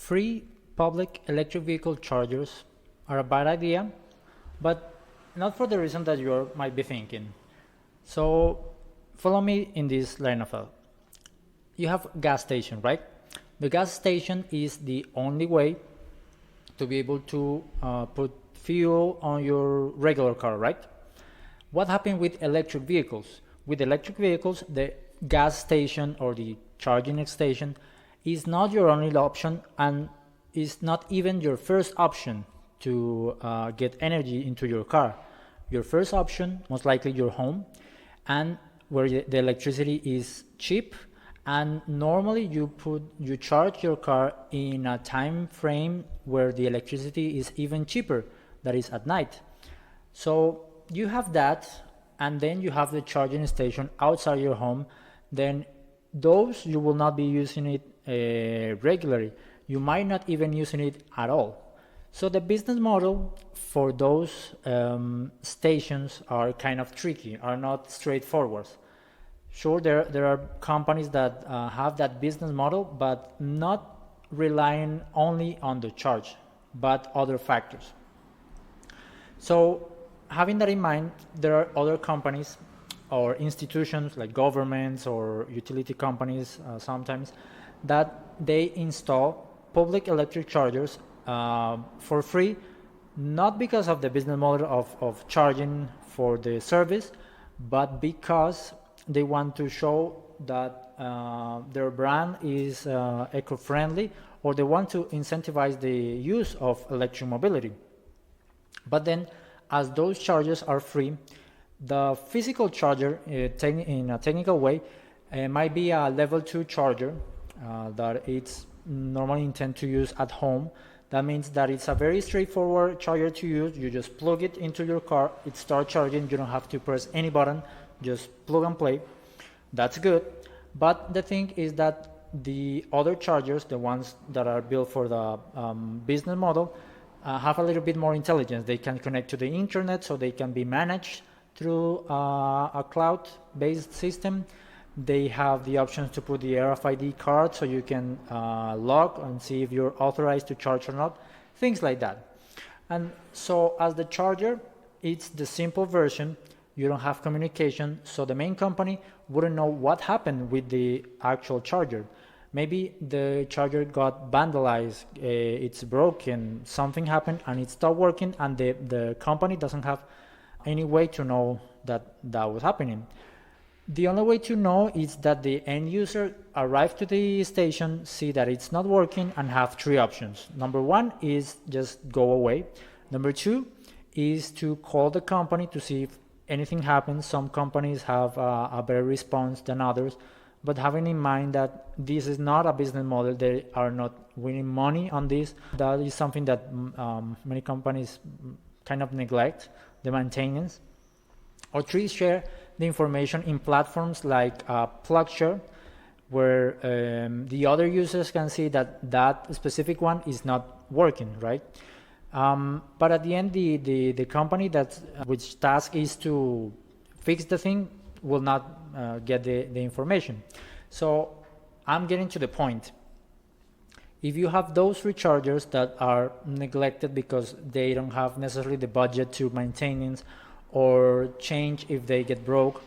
free public electric vehicle chargers are a bad idea, but not for the reason that you might be thinking. So follow me in this line of thought. You have gas station, right? The gas station is the only way to be able to put fuel on your regular car, right? What happened with electric vehicles? With electric vehicles, the gas station or the charging station is not your only option, and is not even your first option to get energy into your car. Your first option, most likely your home, and where the electricity is cheap, and normally you charge your car in a time frame where the electricity is even cheaper, that is at night. So you have that, and then you have the charging station outside your home. Then those you will not be using it regularly. You might not even using it at all. So the business model for those stations are kind of tricky, are not straightforward. Sure, there are companies that have that business model, but not relying only on the charge, but other factors. So having that in mind, there are other companies or institutions like governments or utility companies sometimes that they install public electric chargers for free, not because of the business model of charging for the service, but because they want to show that their brand is eco-friendly, or they want to incentivize the use of electric mobility. But then, as those chargers are free, the physical charger in a technical way might be a level 2 charger that it's normally intended to use at home. That means that it's a very straightforward charger to use. You just plug it into your car, it starts charging, you don't have to press any button, just plug and play. That's good. But the thing is that the other chargers, the ones that are built for the business model, have a little bit more intelligence. They can connect to the internet, so they can be managed through a cloud-based system. They have the options to put the RFID card, so you can log and see if you're authorized to charge or not, things like that. And so as the charger, it's the simple version. You don't have communication, so the main company wouldn't know what happened with the actual charger. Maybe the charger got vandalized, it's broken, something happened and it stopped working, and the company doesn't have any way to know that was happening. The only way to know is that the end user arrive to the station, see that it's not working, and have three options. Number one is just go away. Number two is to call the company to see if anything happens. Some companies have a better response than others, but having in mind that this is not a business model, they are not winning money on this. That is something that many companies kind of neglect, the maintenance. Or three, share the information in platforms like PlugShare, where the other users can see that specific one is not working, right? But at the end, the company which task is to fix the thing will not get the information. So I'm getting to the point. If you have those rechargers that are neglected because they don't have necessarily the budget to maintenance or change if they get broke,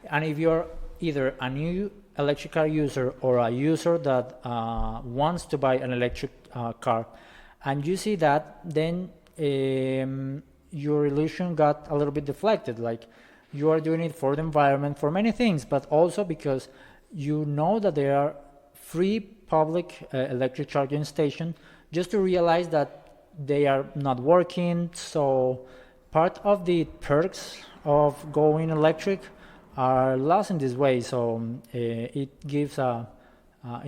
and if you're either a new electric car user or a user that wants to buy an electric car, and you see that, then your illusion got a little bit deflected. Like, you are doing it for the environment, for many things, but also because you know that there are free public electric charging stations, just to realize that they are not working. So part of the perks of going electric are lost in this way. So it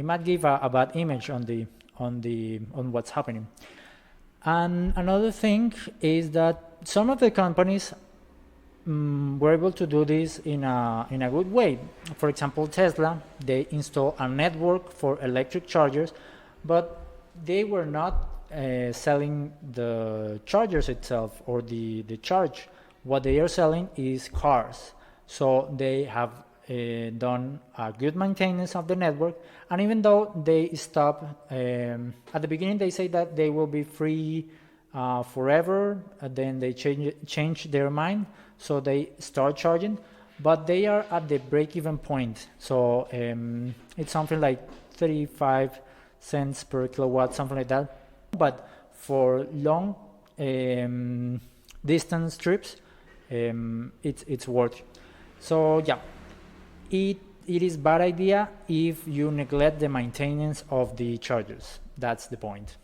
might give a bad image on what's happening. And another thing is that some of the companies were able to do this in a good way. For example, Tesla, they install a network for electric chargers, but they were not selling the chargers itself or the charge. What they are selling is cars. So they have done a good maintenance of the network, and even though they stop at the beginning, they say that they will be free forever, then they change their mind, so they start charging, but they are at the break-even point. So it's something like 35 cents per kilowatt, something like that. But for long distance trips, it's worth it. So yeah, it is bad idea if you neglect the maintenance of the chargers. That's the point.